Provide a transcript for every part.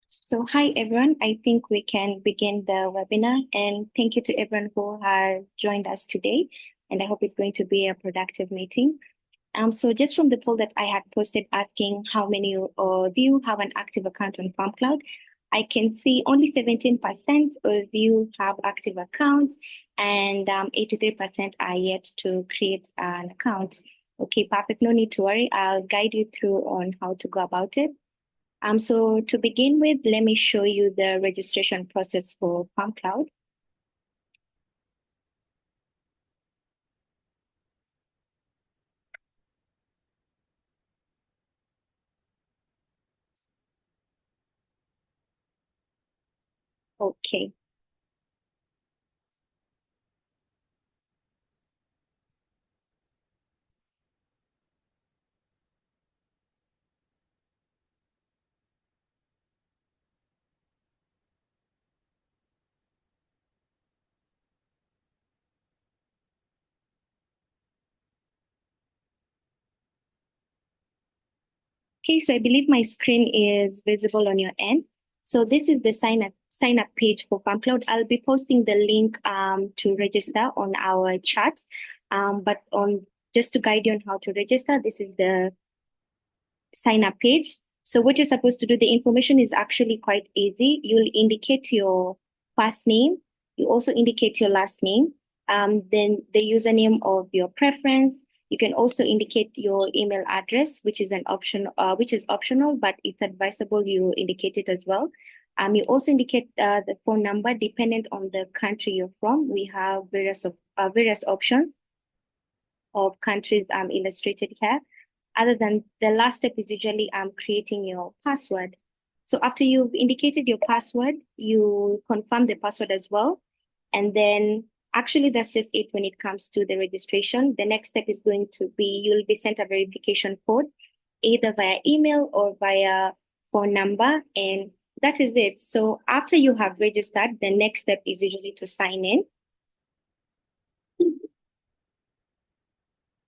So hi everyone, I think we can begin the webinar, and thank you to everyone who has joined us today, and I hope it's going to be a productive meeting. So just from the poll that I had posted asking how many of you have an active account on FarmCloud, I can see only 17% of you have active accounts, and 83% are yet to create an account. Okay, perfect, no need to worry. I'll guide you through on how to go about it. So to begin with, let me show you the registration process for FarmCloud. Okay. Okay, so I believe my screen is visible on your end. So this is the sign up page for FarmCloud. I'll be posting the link to register on our chat. But on just to guide you on how to register, this is the sign up page. So what you're supposed to do, the information is actually quite easy. You'll indicate your first name. You also indicate your last name. Then the username of your preference. You can also indicate your email address, which is which is optional, but it's advisable you indicate it as well. You also indicate the phone number dependent on the country you're from. We have various options of countries illustrated here. Other than the last step is usually creating your password. So after you've indicated your password, you confirm the password as well. And then actually that's just it when it comes to the registration. The next step is going to be you'll be sent a verification code, either via email or via phone number. And that is it. So after you have registered, the next step is usually to sign in.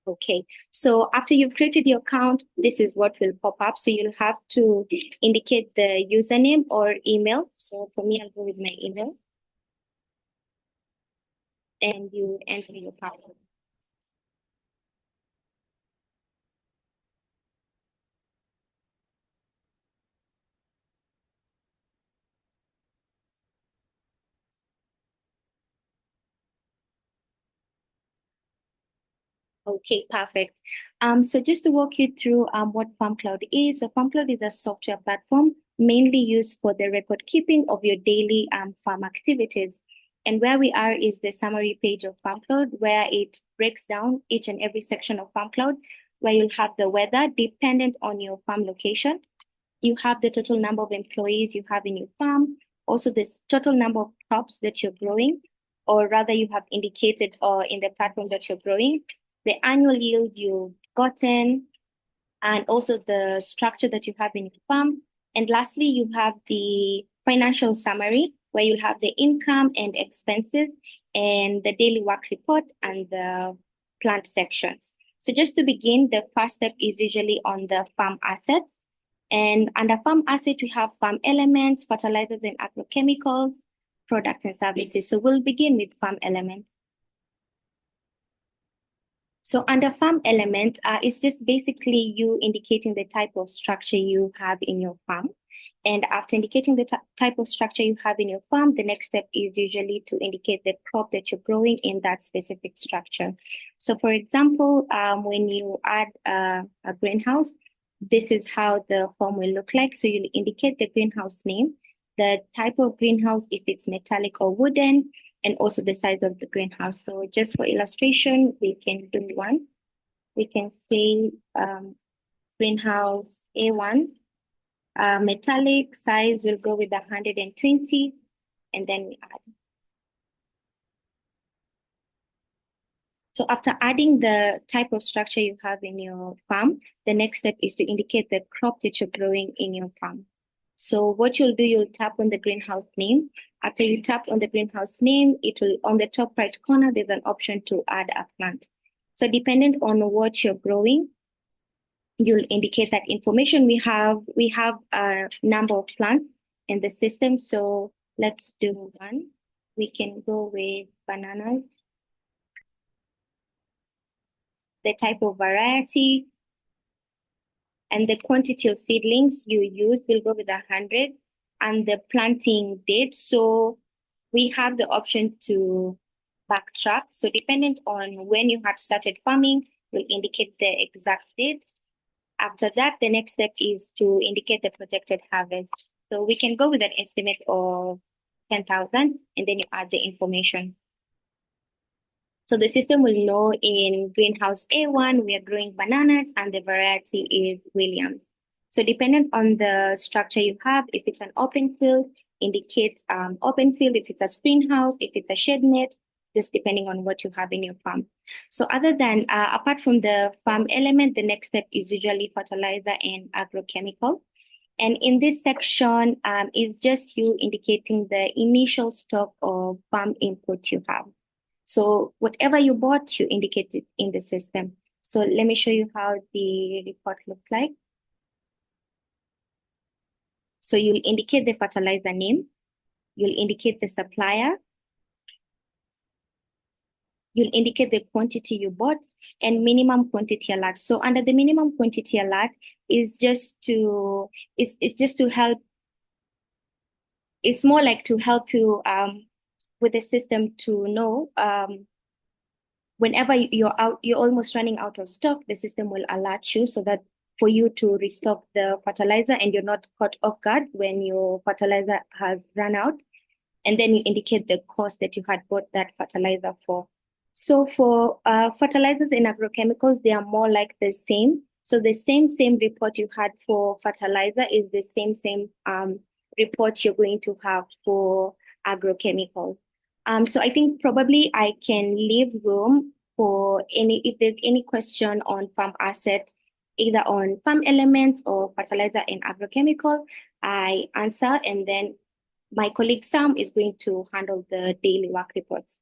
Okay, so after you've created your account, this is what will pop up. So you'll have to indicate the username or email. So for me, I'll go with my email. And you enter your password. Okay, perfect. So just to walk you through what FarmCloud is. So FarmCloud is a software platform mainly used for the record keeping of your daily farm activities. And where we are is the summary page of FarmCloud, where it breaks down each and every section of FarmCloud, where you'll have the weather dependent on your farm location. You have the total number of employees you have in your farm, also the total number of crops that you're growing, or rather you have indicated in the platform that you're growing, the annual yield you've gotten, and also the structure that you have in your farm. And lastly, you have the financial summary where you'll have the income and expenses and the daily work report and the plant sections. So just to begin, the first step is usually on the farm assets. And under farm asset, we have farm elements, fertilizers and agrochemicals, products and services. So we'll begin with farm elements. So under farm element, it's just basically you indicating the type of structure you have in your farm. And after indicating the type of structure you have in your farm, the next step is usually to indicate the crop that you're growing in that specific structure. So for example, when you add a greenhouse, this is how the form will look like. So you'll indicate the greenhouse name, the type of greenhouse, if it's metallic or wooden, and also the size of the greenhouse. So just for illustration, we can do one. We can say greenhouse A1, metallic size will go with 120, and then we add. So after adding the type of structure you have in your farm, the next step is to indicate the crop that you're growing in your farm. So what you'll do, you'll tap on the greenhouse name. After you tap on the greenhouse name, it will, on the top right corner, there's an option to add a plant. So dependent on what you're growing, you'll indicate that information. We have a number of plants in the system. So let's do one. We can go with bananas. The type of variety and the quantity of seedlings you used will go with 100, and the planting date. So we have the option to backtrack. So dependent on when you had started farming, will indicate the exact date. After that, the next step is to indicate the projected harvest. So we can go with an estimate of 10,000, and then you add the information. So the system will know in greenhouse A1, we are growing bananas and the variety is Williams. So dependent on the structure you have, if it's an open field, indicates open field. If it's a greenhouse, if it's a shed net, just depending on what you have in your farm. So other than, apart from the farm element, the next step is usually fertilizer and agrochemical. And in this section, is just you indicating the initial stock of farm input you have. So whatever you bought, you indicate it in the system. So let me show you how the report looks like. So you'll indicate the fertilizer name. You'll indicate the supplier. You'll indicate the quantity you bought and minimum quantity alert. So under the minimum quantity alert is just to, it's just to help. It's more like to help you with the system to know whenever you're almost running out of stock, the system will alert you so that for you to restock the fertilizer and you're not caught off guard when your fertilizer has run out. And then you indicate the cost that you had bought that fertilizer for. So for fertilizers and agrochemicals, they are more like the same. So the same report you had for fertilizer is the same report you're going to have for agrochemical. So I think probably I can leave room for if there's any question on farm asset, either on farm elements or fertilizer and agrochemical, I answer, and then my colleague Sam is going to handle the daily work reports.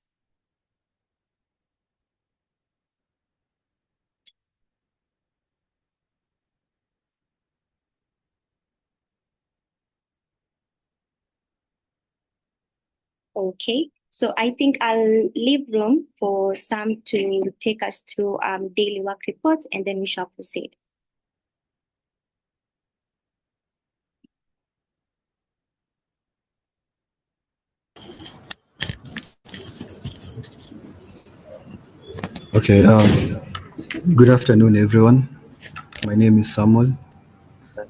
Okay, so I think I'll leave room for Sam to take us through daily work reports, and then we shall proceed. Okay, good afternoon, everyone. My name is Samuel,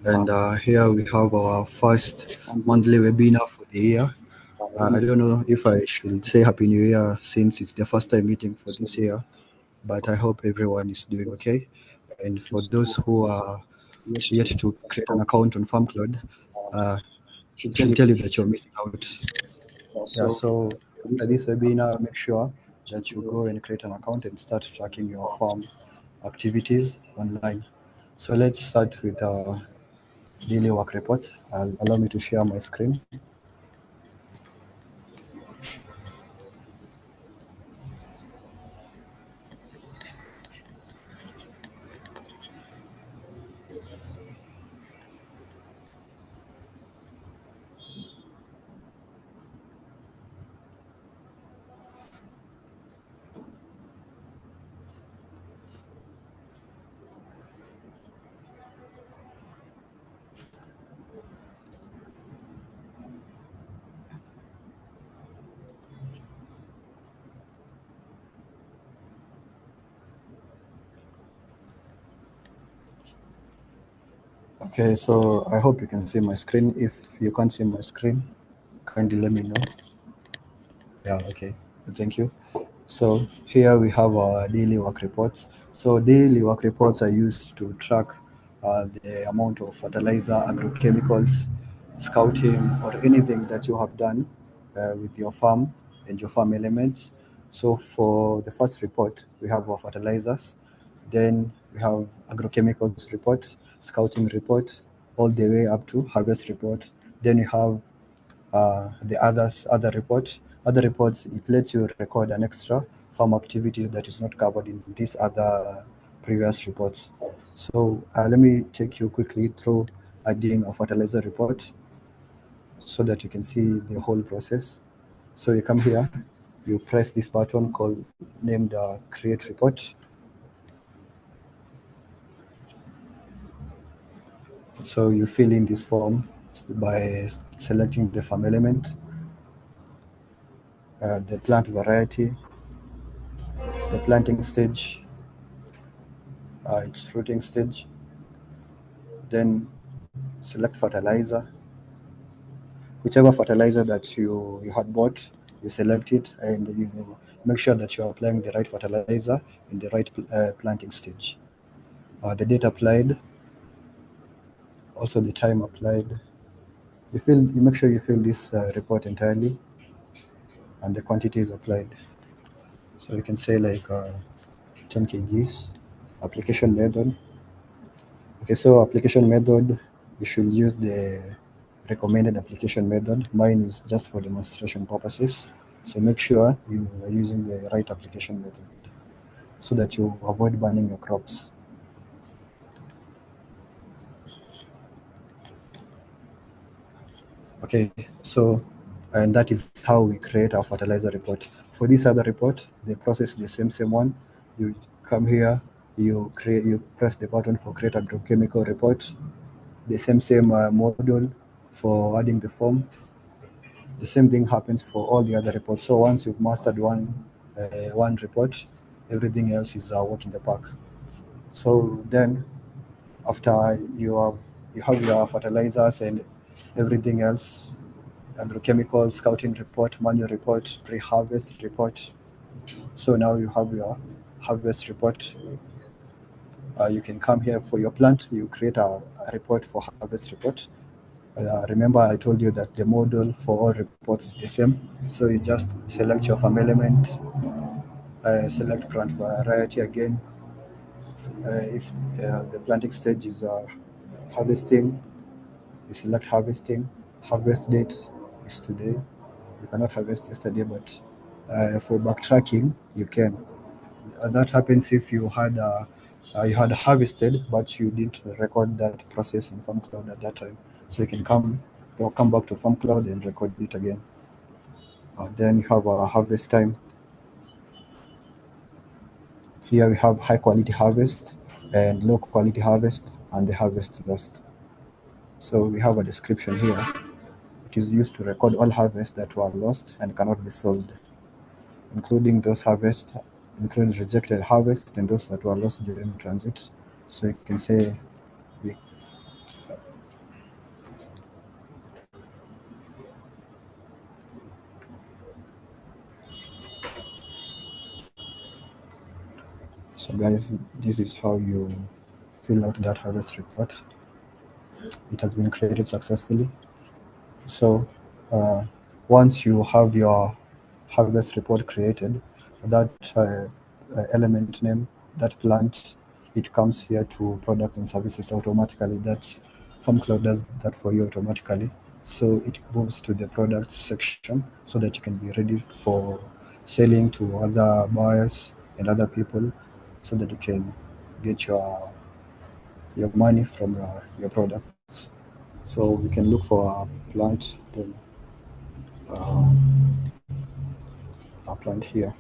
and here we have our first monthly webinar for the year. I don't know if I should say Happy New Year since it's the first time meeting for this year, but I hope everyone is doing okay. And for those who are yet to create an account on FarmCloud, it will tell you that you're missing out. Yeah, so after this webinar, make sure that you go and create an account and start tracking your farm activities online. So let's start with daily work reports. Allow me to share my screen. Okay, so I hope you can see my screen. If you can't see my screen, kindly let me know. Yeah, okay, thank you. So here we have our daily work reports. So daily work reports are used to track the amount of fertilizer, agrochemicals, scouting, or anything that you have done with your farm and your farm elements. So for the first report, we have our fertilizers. Then we have agrochemicals report, scouting report, all the way up to harvest report. Then you have the other reports. Other reports, it lets you record an extra farm activity that is not covered in these other previous reports. So let me take you quickly through doing a fertilizer report. so that you can see the whole process. So you come here, you press this button called named create report. So you fill in this form by selecting the farm element, the plant variety, the planting stage, its fruiting stage, then select fertilizer. Whichever fertilizer that you had bought, you select it and you make sure that you're applying the right fertilizer in the right planting stage. The date applied, also the time applied. You make sure you fill this report entirely, and the quantity is applied. So you can say like 10 kgs. Application method. Okay, so application method, you should use the recommended application method. Mine is just for demonstration purposes. So make sure you are using the right application method so that you avoid burning your crops. Okay, so and that is how we create our fertilizer report. For this other report, the process is the same one. You come here, you press the button for create agrochemical report. The same module for adding the form. The same thing happens for all the other reports. So once you've mastered one report, everything else is a walk in the park. So then after you have your fertilizers and everything else, agrochemical scouting report, manual report, pre-harvest report. So now you have your harvest report. You can come here for your plant. You create a report for harvest report. Remember, I told you that the model for all reports is the same. So you just select your farm element, select plant variety again. If the planting stage is harvesting, you select harvesting. Harvest date is today. You cannot harvest yesterday, but for backtracking, you can. That happens if you had harvested, but you didn't record that process in FarmCloud at that time. So you can come back to FarmCloud and record it again. Then you have a harvest time. Here we have high quality harvest and low quality harvest and the harvest lost. So we have a description here. It is used to record all harvests that were lost and cannot be sold, including those harvests, including rejected harvests and those that were lost during transit. So you can say we So guys, this is how you fill out that harvest report. It has been created successfully. So once you have your harvest report created, that element name, that plant, it comes here to products and services automatically. That FarmCloud does that for you automatically. So it moves to the products section so that you can be ready for selling to other buyers and other people so that you can get your money from your products. So we can look for a plant, then our plant here.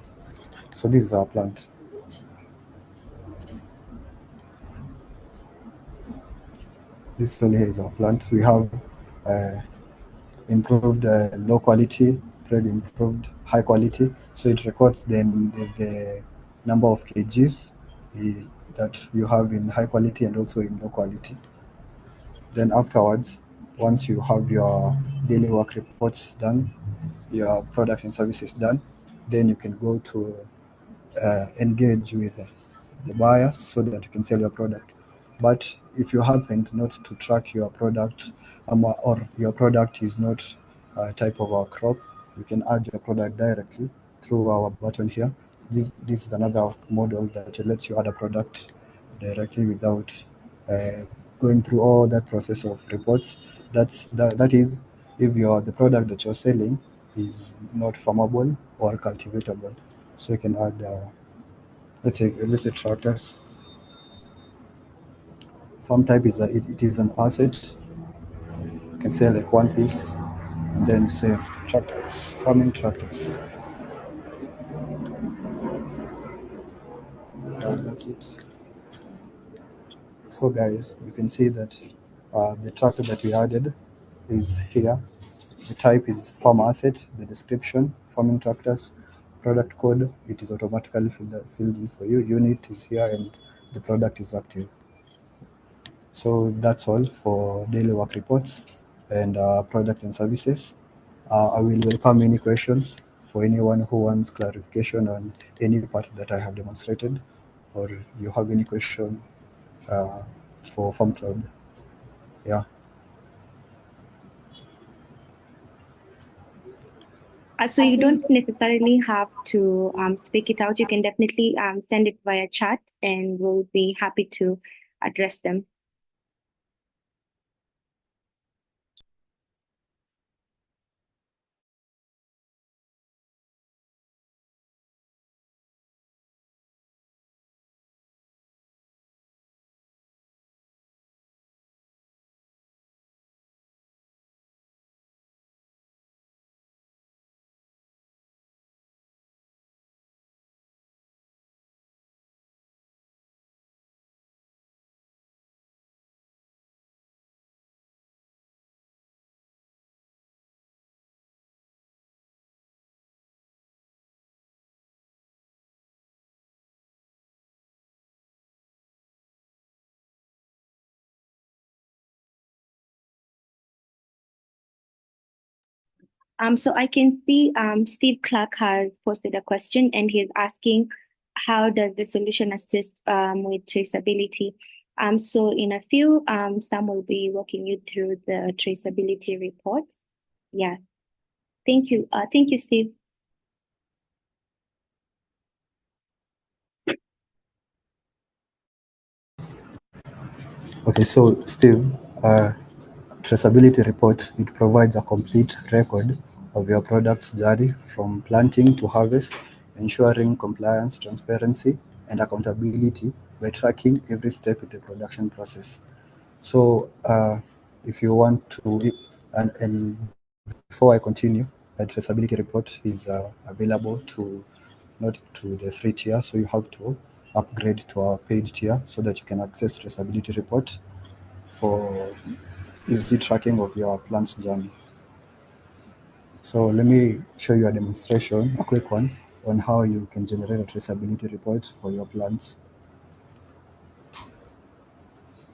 So this is our plant. This one here is our plant. We have uh, improved low quality, improved high quality. So it records the number of kgs that you have in high quality and also in low quality. Then afterwards, once you have your daily work reports done, your product and services done, then you can go to engage with the buyer so that you can sell your product. But if you happen not to track your product or your product is not a type of our crop, you can add your product directly through our button here. This is another model that lets you add a product directly without uh, going through all that process of reports. That is if the product that you're selling is not farmable or cultivatable. So you can add let's say tractors. Farm type it is an asset. You can say like one piece. and then say tractors, farming tractors. That's it. So guys, you can see that the tractor that we added is here. The type is farm asset, the description, farming tractors, product code, it is automatically filled in for you. Unit is here and the product is active. So that's all for daily work reports and products and services. I will welcome any questions for anyone who wants clarification on any part that I have demonstrated, or you have any question uh, for FarmCloud. Yeah. So you don't necessarily have to speak it out. You can definitely send it via chat, and we'll be happy to address them. So I can see Steve Clark has posted a question, and he's asking, how does the solution assist with traceability? So in a few, Sam will be walking you through the traceability reports. Yeah. Thank you. Thank you, Steve. Okay, so Steve, traceability report, it provides a complete record of your product's journey from planting to harvest, ensuring compliance, transparency, and accountability by tracking every step in the production process. So, if you want to, and before I continue, the traceability report is available to not to the free tier, so you have to upgrade to our paid tier so that you can access traceability report for easy tracking of your plant's journey. So let me show you a demonstration, a quick one, on how you can generate a traceability report for your plants.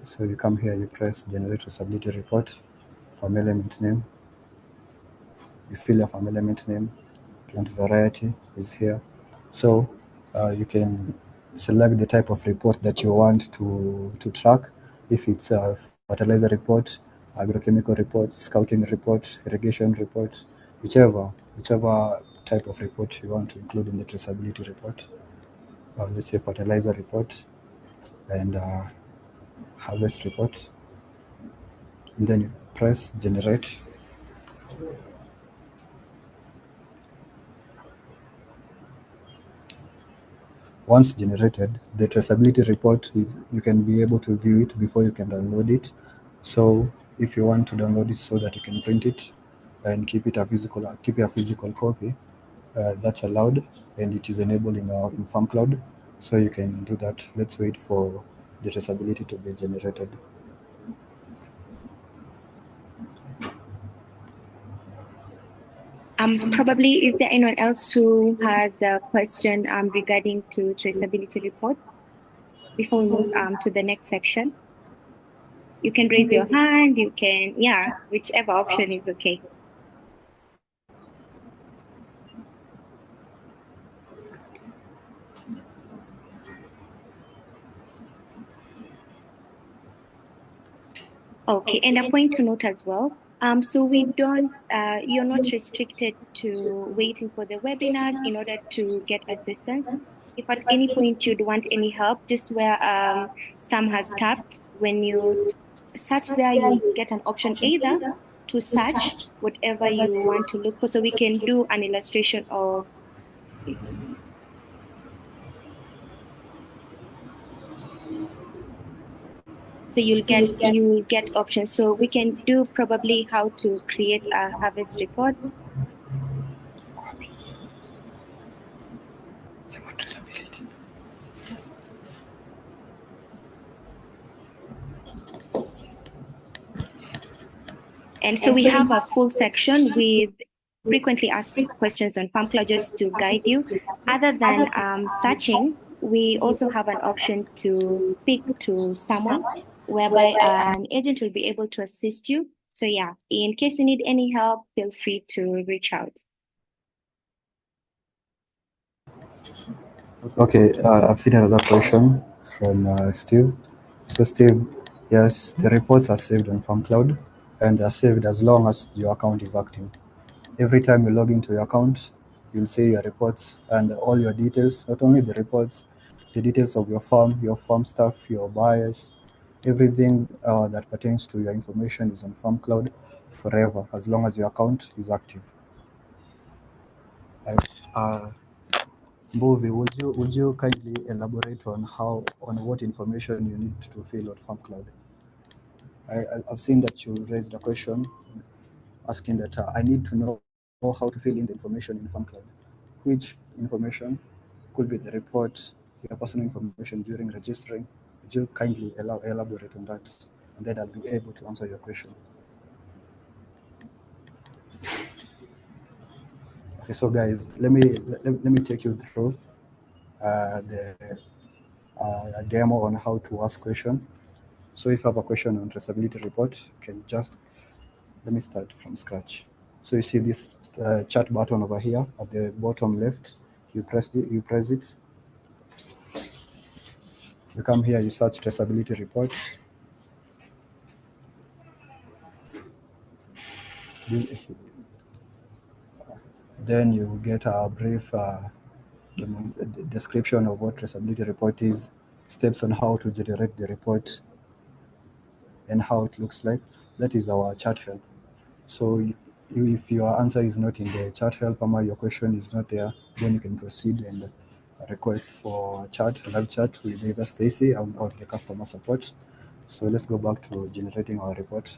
So you come here, you press generate traceability report, farm element name, you fill your farm element name, plant variety is here. So you can select the type of report that you want to track. If it's a fertilizer report, agrochemical report, scouting report, irrigation report, whichever type of report you want to include in the traceability report. Let's say fertilizer report and harvest report, and then you press generate. Once generated, the traceability report is you can be able to view it before you can download it. So if you want to download it so that you can print it and keep a physical copy, that's allowed and it is enabled in FarmCloud. So you can do that. Let's wait for the traceability to be generated. Probably, is there anyone else who has a question regarding to traceability report before we move to the next section? You can raise your hand, you can, yeah, whichever option is okay. Okay, and a point to note as well. So we don't, you're not restricted to waiting for the webinars in order to get assistance. If at any point you'd want any help, just where Sam has tapped, when you search there, you'll get an option either to search whatever you want to look for. So we can do an illustration of. So you'll get options. So we can do probably how to create a harvest report. And so we have a full section with frequently asked questions on FarmCloud just to guide you. Other than searching, we also have an option to speak to someone whereby an agent will be able to assist you. So yeah, in case you need any help, feel free to reach out. Okay, I've seen another question from Steve. So, Steve, yes, the reports are saved on FarmCloud and are saved as long as your account is active. Every time you log into your account, you'll see your reports and all your details, not only the reports, the details of your farm stuff, your buyers, everything that pertains to your information is on FarmCloud forever, as long as your account is active. Right? Mbovi, would you kindly elaborate on what information you need to fill on FarmCloud? I've seen that you raised a question asking that I need to know how to fill in the information in FarmCloud. Which information could be the report, your personal information during registering? Would you kindly elaborate on that, and then I'll be able to answer your question. Okay, so guys, let me take you through the a demo on how to ask question. So if you have a question on traceability report, you can just let me start from scratch. So you see this chat button over here at the bottom left. You press it. You come here. You search traceability report. This, then you get a brief description of what traceability report is, steps on how to generate the report, and how it looks like. That is our chat help. So if your answer is not in the chat help or your question is not there, then you can proceed and request for live chat with either Stacy or the customer support. So let's go back to generating our report.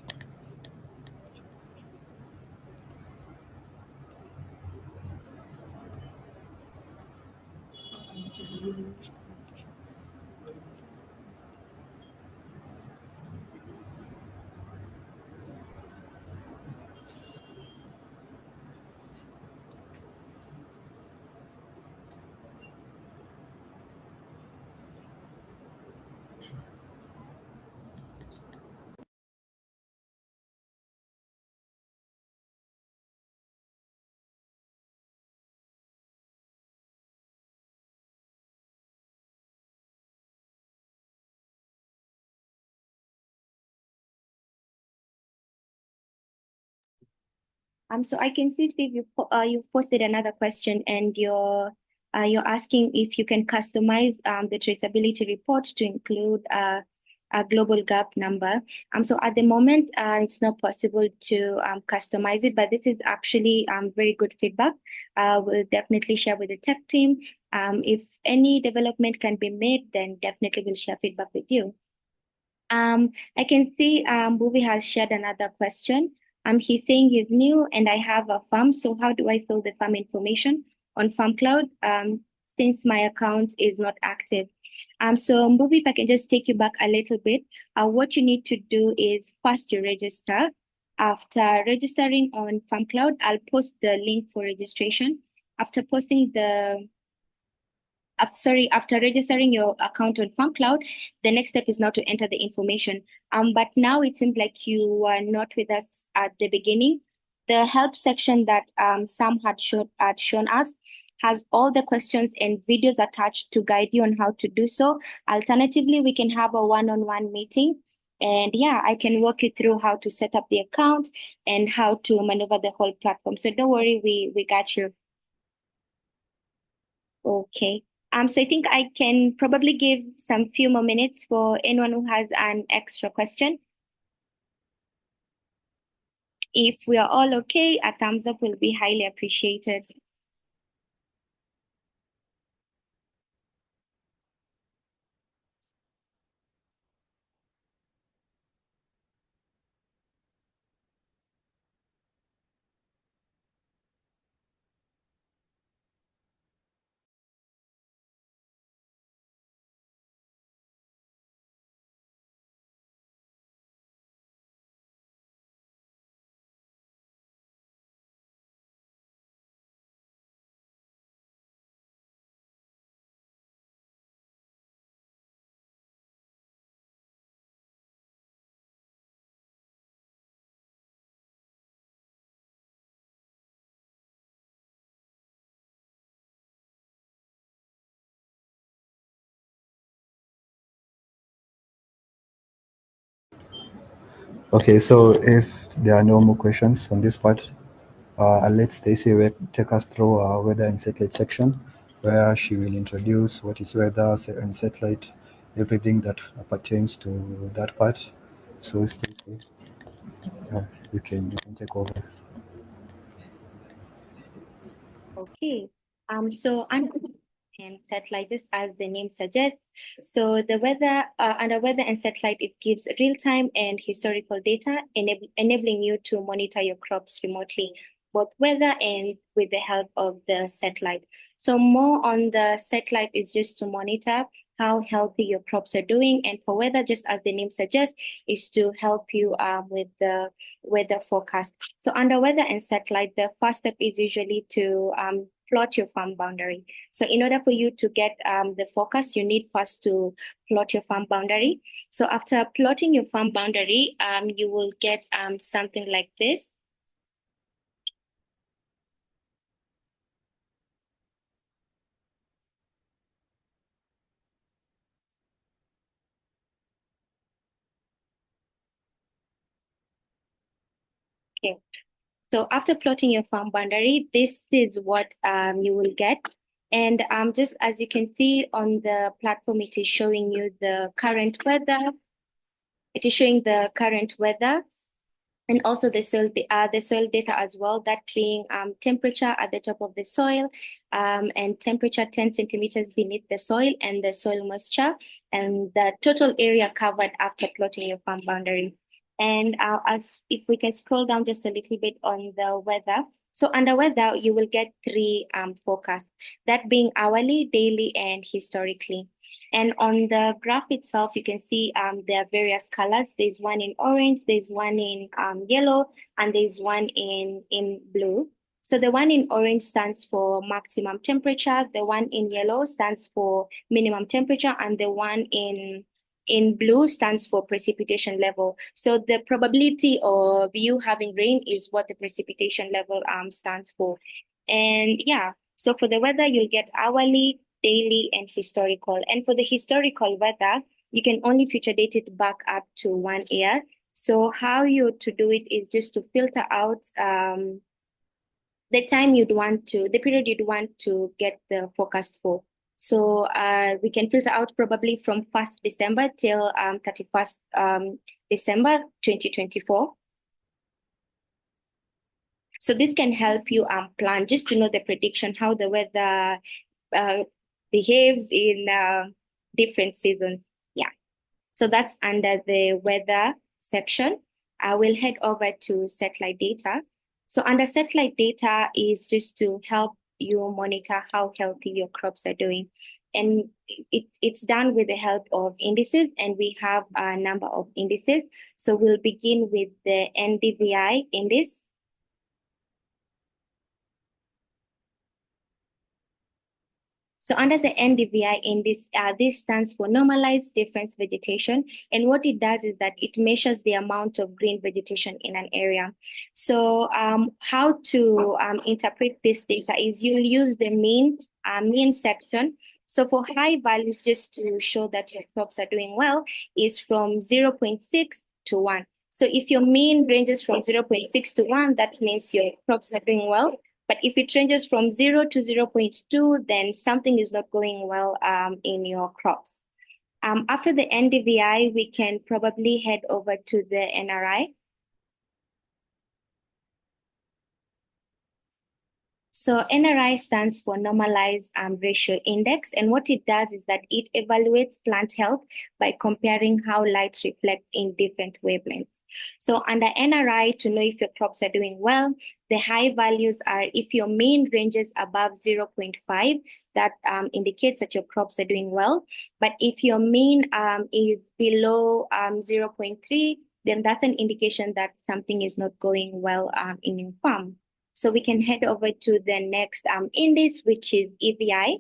So I can see, Steve, you've posted another question, and you're asking if you can customize the traceability report to include a global gap number. So at the moment, it's not possible to customize it, but this is actually very good feedback. We'll definitely share with the tech team. If any development can be made, then definitely we'll share feedback with you. I can see Buvi has shared another question. He's saying he's new and I have a farm. So how do I fill the farm information on FarmCloud since my account is not active? So Buvi, if I can just take you back a little bit, what you need to do is first you register. After registering on FarmCloud, I'll post the link for registration. After posting the after registering your account on FarmCloud, the next step is now to enter the information. But now it seems like you were not with us at the beginning. The help section that Sam had shown us has all the questions and videos attached to guide you on how to do so. Alternatively, we can have a one-on-one meeting. And yeah, I can walk you through how to set up the account and how to maneuver the whole platform. So don't worry, we got you. Okay. So I think I can probably give some few more minutes for anyone who has an extra question. If we are all okay, a thumbs up will be highly appreciated. Okay, so if there are no more questions on this part, I'll let Stacy take us through our weather and satellite section, where she will introduce what is weather and satellite, everything that pertains to that part. So, Stacy, you can take over. Okay. So and satellite, just as the name suggests. So the weather, under weather and satellite, it gives real-time and historical data, enabling you to monitor your crops remotely, both weather and with the help of the satellite. So more on the satellite is just to monitor how healthy your crops are doing, and for weather, just as the name suggests, is to help you with the weather forecast. So under weather and satellite, the first step is usually to plot your farm boundary. So in order for you to get the forecast, you need first to plot your farm boundary. So after plotting your farm boundary, you will get something like this. Okay. So after plotting your farm boundary, this is what you will get. And just as you can see on the platform, it is showing you the current weather. It is showing the current weather and also the soil data as well, that being temperature at the top of the soil and temperature 10 centimeters beneath the soil and the soil moisture and the total area covered after plotting your farm boundary. And as if we can scroll down just a little bit on the weather. So under weather, you will get three forecasts, that being hourly, daily, and historically. And on the graph itself, you can see there are various colors. There's one in orange, there's one in yellow, and there's one in blue. So the one in orange stands for maximum temperature, the one in yellow stands for minimum temperature, and the one in blue stands for precipitation level. So the probability of you having rain is what the precipitation level stands for. And yeah, so for the weather, you'll get hourly, daily, and historical. And for the historical weather, you can only future date it back up to 1 year. So how you to do it is just to filter out the period you'd want to get the forecast for. So we can filter out probably from 1st December till 31st December 2024. So this can help you plan just to know the prediction, how the weather uh, behaves in different seasons. Yeah. So that's under the weather section. I will head over to satellite data. So under satellite data is just to help you monitor how healthy your crops are doing. And it's done with the help of indices, and we have a number of indices. So we'll begin with the NDVI index. So under the NDVI index, this stands for normalized difference vegetation. And what it does is that it measures the amount of green vegetation in an area. So how to interpret this data is you'll use the mean section. So for high values, just to show that your crops are doing well, is from 0.6 to 1. So if your mean ranges from 0.6 to 1, that means your crops are doing well. But if it ranges from 0 to 0.2, then something is not going well in your crops. After the NDVI, we can probably head over to the NRI. So NRI stands for Normalized Ratio Index. And what it does is that it evaluates plant health by comparing how light reflects in different wavelengths. So under NRI, to know if your crops are doing well, the high values are if your mean ranges above 0.5, that indicates that your crops are doing well. But if your mean is below 0.3, then that's an indication that something is not going well in your farm. So we can head over to the next index, which is EVI.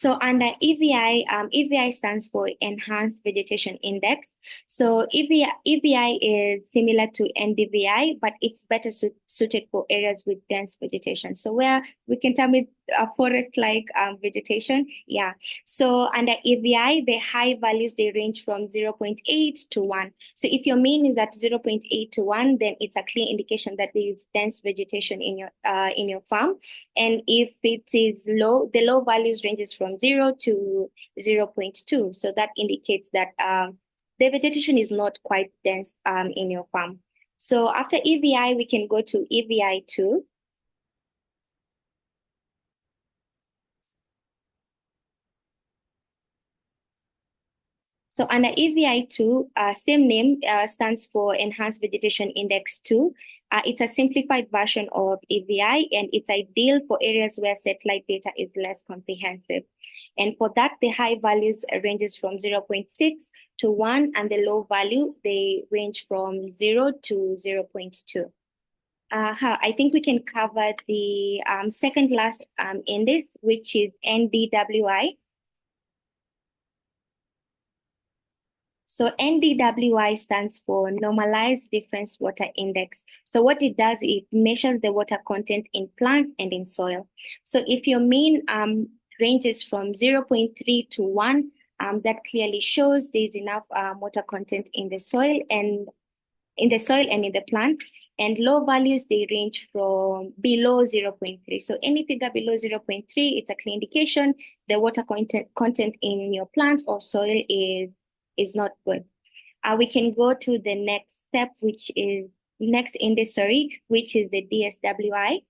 So under EVI stands for Enhanced Vegetation Index. So EVI is similar to NDVI, but it's better suited for areas with dense vegetation. So where we can term it a forest-like vegetation. Yeah. So under EVI, the high values, they range from 0.8 to 1. So if your mean is at 0.8 to 1, then it's a clear indication that there is dense vegetation in your farm. And if it is low, the low values ranges from 0 to 0.2. So that indicates that the vegetation is not quite dense in your farm. So after EVI, we can go to EVI2. So under EVI2, same name stands for Enhanced Vegetation Index 2. It's a simplified version of EVI, and it's ideal for areas where satellite data is less comprehensive. And for that, the high values ranges from 0.6 to 1, and the low value, they range from 0 to 0.2. I think we can cover the second last index, which is NDWI. So NDWI stands for Normalized Difference Water Index. So what it does, it measures the water content in plants and in soil. So if your mean ranges from 0.3 to 1, that clearly shows there's enough water content in the soil and in the plant. And low values, they range from below 0.3. So any figure below 0.3, it's a clear indication the water content in your plant or soil is not good. We can go to the next step, which is next index, which is the DSWI.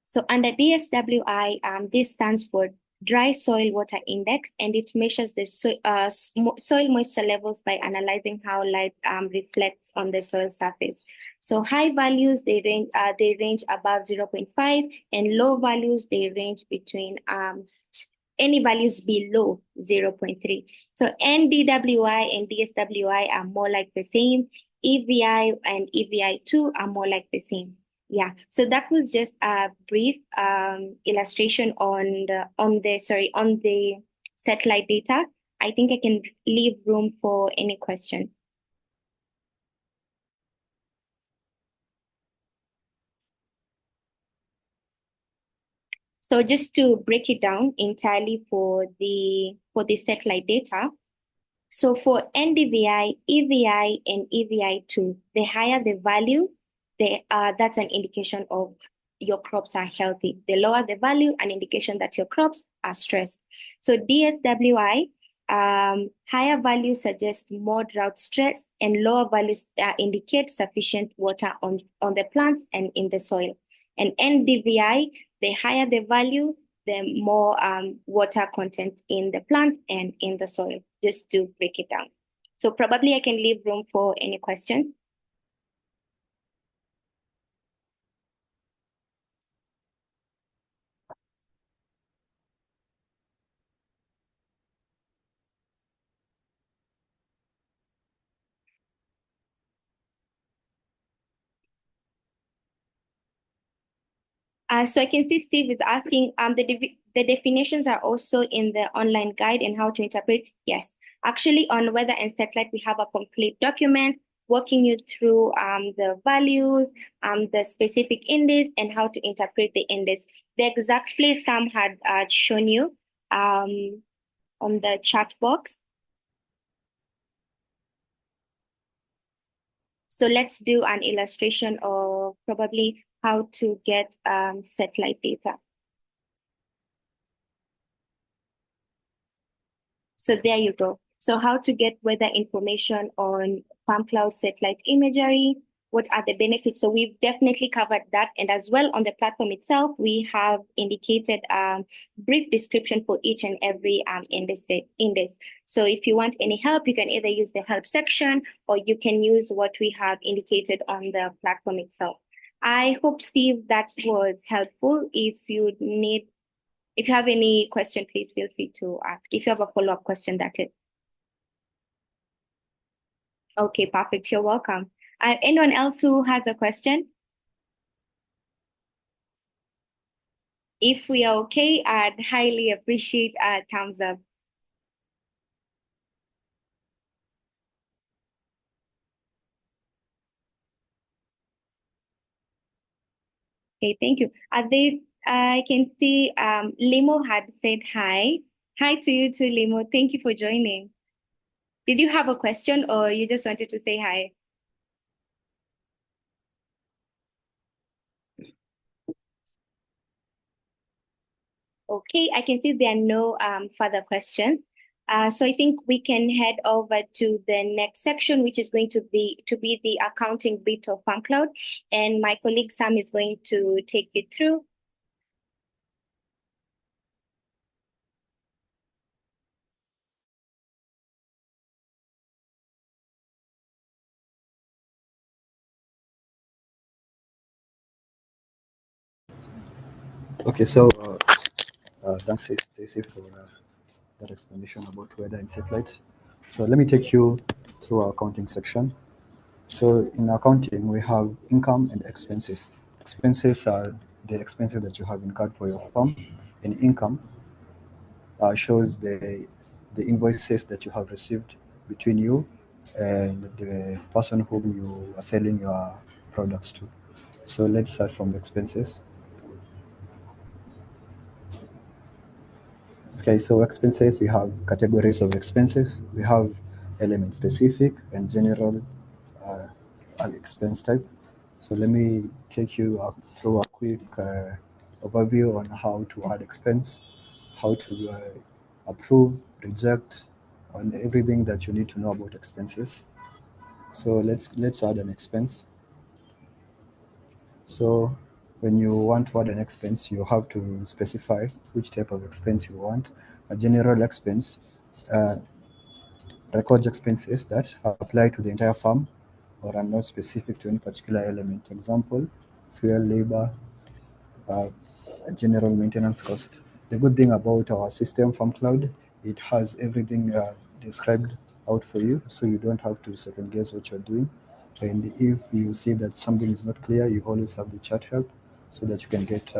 So under DSWI, this stands for Dry Soil Water Index, and it measures the soil moisture levels by analyzing how light reflects on the soil surface. So high values, they range above 0.5, and low values, they range between any values below 0.3. So NDWI and DSWI are more like the same. EVI and EVI2 are more like the same. Yeah, so that was just a brief illustration on the satellite data. I think I can leave room for any question. So just to break it down entirely for the satellite data. So for NDVI, EVI, and EVI2, the higher the value, that's an indication of your crops are healthy. The lower the value, an indication that your crops are stressed. So DSWI, higher values suggest more drought stress, and lower values indicate sufficient water on the plants and in the soil. And NDVI, the higher the value, the more water content in the plant and in the soil, just to break it down. So probably I can leave room for any questions. So I can see Steve is asking, the definitions are also in the online guide and how to interpret. Yes, actually on weather and satellite, we have a complete document walking you through the values, the specific index, and how to interpret the index. The exact place Sam had shown you on the chat box. So let's do an illustration of probably how to get satellite data. So there you go. So how to get weather information on FarmCloud satellite imagery, what are the benefits? So we've definitely covered that. And as well on the platform itself, we have indicated brief description for each and every index. So if you want any help, you can either use the help section or you can use what we have indicated on the platform itself. I hope, Steve, that was helpful. If you have any question, please feel free to ask. If you have a follow-up question, that's it. Okay, perfect. You're welcome. Anyone else who has a question? If we are okay, I'd highly appreciate a thumbs up. Okay, thank you. I can see Limo had said hi. Hi to you too, Limo. Thank you for joining. Did you have a question or you just wanted to say hi? Okay, I can see there are no further questions. So I think we can head over to the next section, which is going to be the accounting bit of FarmCloud, and my colleague Sam is going to take you through. Okay, so thanks, Stacey, for that explanation about weather and satellites. So let me take you through our accounting section. So in accounting, we have income and expenses. Expenses are the expenses that you have incurred for your farm, and income shows the invoices that you have received between you and the person whom you are selling your products to. So let's start from the expenses. Okay, so expenses, we have categories of expenses. We have element specific and general uh, expense type. So let me take you through a quick overview on how to add expense, how to approve, reject, and everything that you need to know about expenses. So let's add an expense. So when you want to add an expense, you have to specify which type of expense you want. A general expense uh, records expenses that apply to the entire farm or are not specific to any particular element. Example, fuel, labor, uh, general maintenance cost. The good thing about our system, FarmCloud, it has everything described out for you, so you don't have to second guess what you're doing. And if you see that something is not clear, you always have the chat help so that you can get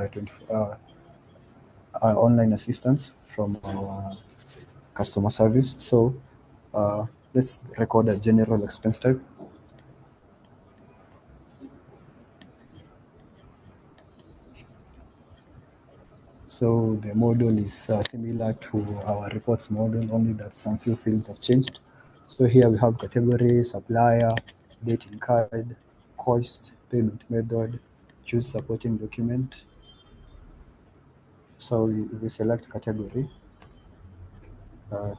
online assistance from our customer service. So let's record a general expense type. So the model is similar to our reports model, only that some few fields have changed. So here we have category, supplier, date incurred, cost, payment method, choose supporting document. So we select category.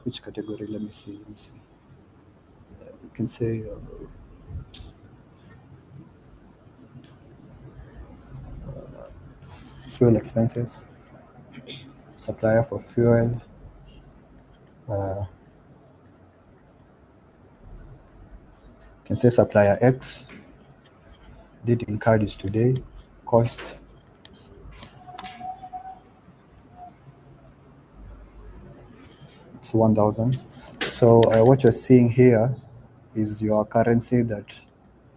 Which category? Let me see. Let me see. You can say fuel expenses, supplier for fuel. You can say supplier X. Date incurred is today. Cost, it's 1,000. So what you're seeing here is your currency that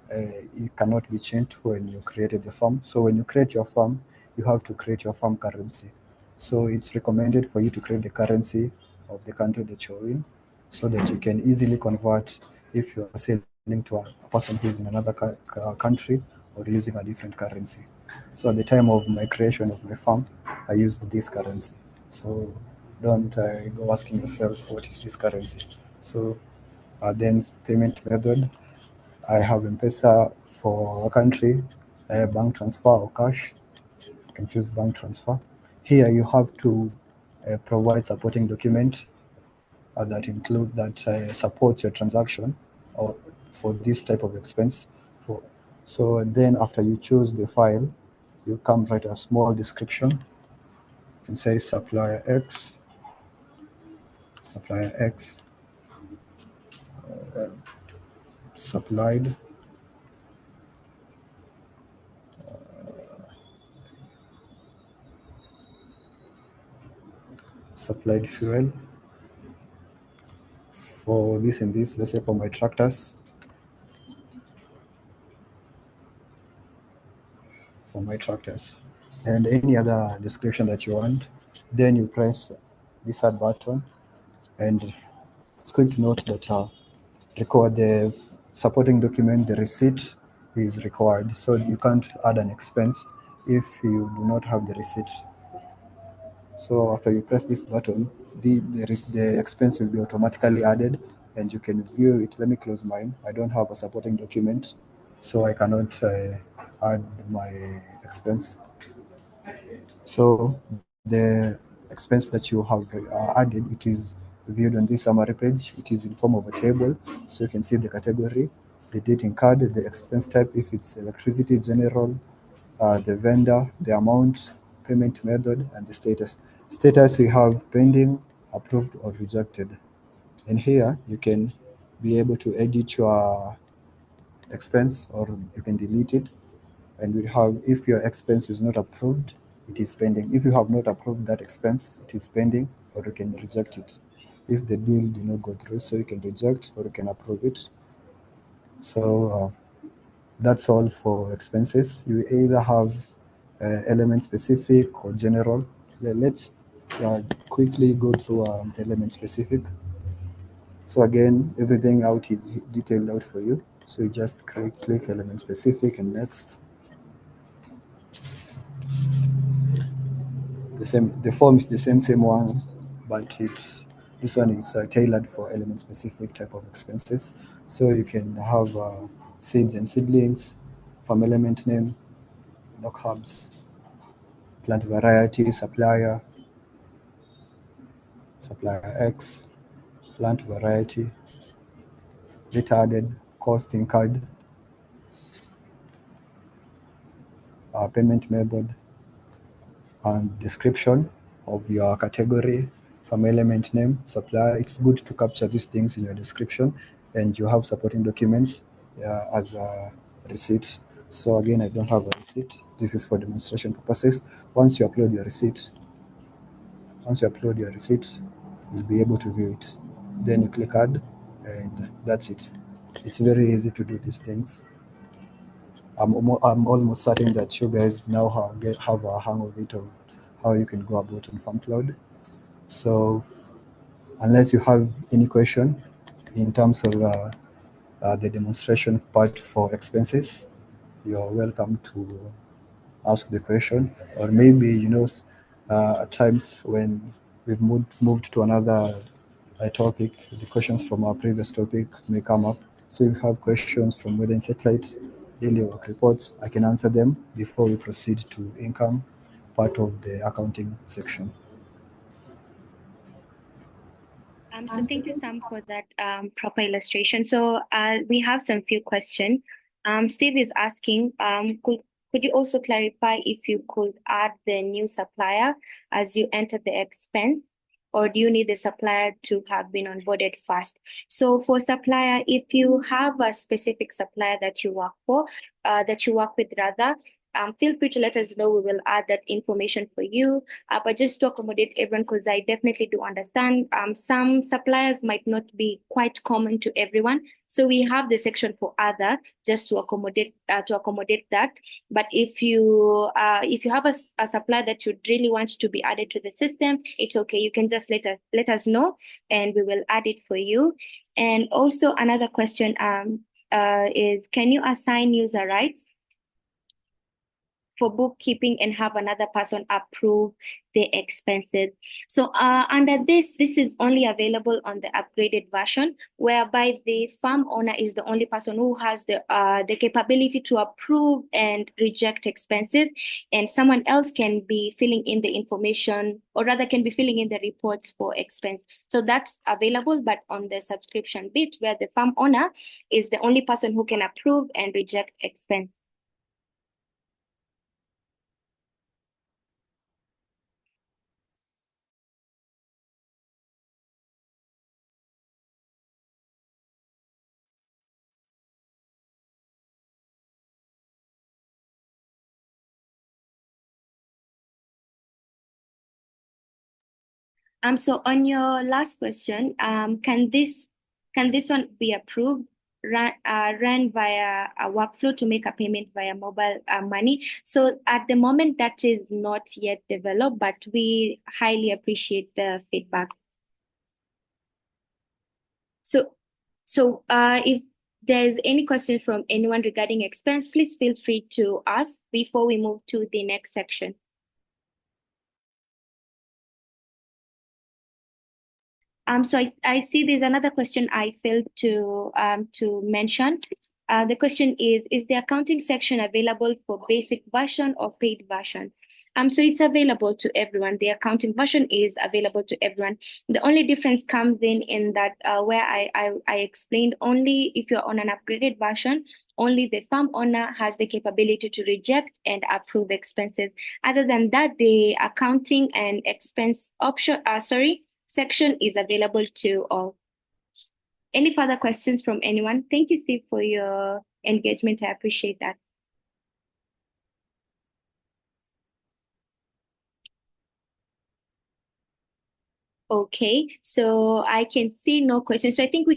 it cannot be changed when you created the farm. So when you create your farm, you have to create your farm currency. So it's recommended for you to create the currency of the country that you're in, so that you can easily convert if you are selling to a person who is in another country or using a different currency. So at the time of my creation of my farm, I used this currency. So don't go asking yourself what is this currency. So then payment method, I have M-Pesa for a country, bank transfer or cash. You can choose bank transfer. Here you have to provide supporting document that include that supports your transaction or for this type of expense. For so then after you choose the file, you come write a small description. You can say supplier X supplied supplied fuel for this and this. Let's say for my tractors, on my tractors, and any other description that you want. Then you press this add button, and it's quick to note that record the supporting document, the receipt is required. So you can't add an expense if you do not have the receipt. So after you press this button, the expense will be automatically added and you can view it. Let me close mine. I don't have a supporting document, so I cannot add my expense. So the expense that you have added, it is viewed on this summary page. It is in form of a table, so you can see the category, the dating card, the expense type, if it's electricity, general, the vendor, the amount, payment method, and the status. Status we have pending, approved, or rejected. And here you can be able to edit your expense or you can delete it. And we have, if your expense is not approved, it is pending. If you have not approved that expense, it is pending, or you can reject it. If the deal did not go through, so you can reject or you can approve it. So that's all for expenses. You either have element specific or general. Let's quickly go through element specific. So again, everything out is detailed out for you. So you just click element specific and next. The form is the same one, but it's this one is tailored for element specific type of expenses. So you can have seeds and seedlings, farm element name, knock hubs, plant variety, supplier X, plant variety, data added, costing card, payment method, and description of your category, from element name, supplier. It's good to capture these things in your description, and you have supporting documents as a receipt. So again, I don't have a receipt. This is for demonstration purposes. Once you upload your receipt, you'll be able to view it. Then you click add, and that's it. It's very easy to do these things. I'm almost certain that you guys now have a hang of it, of how you can go about on FarmCloud. So unless you have any question in terms of the demonstration part for expenses, you're welcome to ask the question. Or maybe, at times when we've moved to another topic, the questions from our previous topic may come up. So if you have questions from within satellite, daily work reports, I can answer them before we proceed to income part of the accounting section. So thank you, Sam, for that proper illustration. So we have some few questions. Steve is asking, could you also clarify if you could add the new supplier as you enter the expense, or do you need the supplier to have been onboarded first? So for supplier, if you have a specific supplier that you work for, that you work with rather, feel free to let us know. We will add that information for you. But just to accommodate everyone, because I definitely do understand some suppliers might not be quite common to everyone. So we have the section for other just to accommodate that. But if you have a supplier that you really want to be added to the system, it's okay. You can just let us know, and we will add it for you. And also another question is, can you assign user rights for bookkeeping and have another person approve the expenses? So under this is only available on the upgraded version, whereby the farm owner is the only person who has the capability to approve and reject expenses, and someone else can be filling in the information, or rather can be filling in the reports for expense. So that's available, but on the subscription bit, where the farm owner is the only person who can approve and reject expense. So on your last question, can this one be approved run via a workflow to make a payment via mobile money. So at the moment, that is not yet developed, but we highly appreciate the feedback. So if there's any question from anyone regarding expense, please feel free to ask before we move to the next section. So I see there's another question I failed to mention. The question is the accounting section available for basic version or paid version? So it's available to everyone. The accounting version is available to everyone. The only difference comes in that where I explained only if you're on an upgraded version, only the farm owner has the capability to reject and approve expenses. Other than that, the accounting and expense option, section is available to all. Any further questions from anyone? Thank you, Steve, for your engagement. I appreciate that. Okay, so I can see no questions. So I think we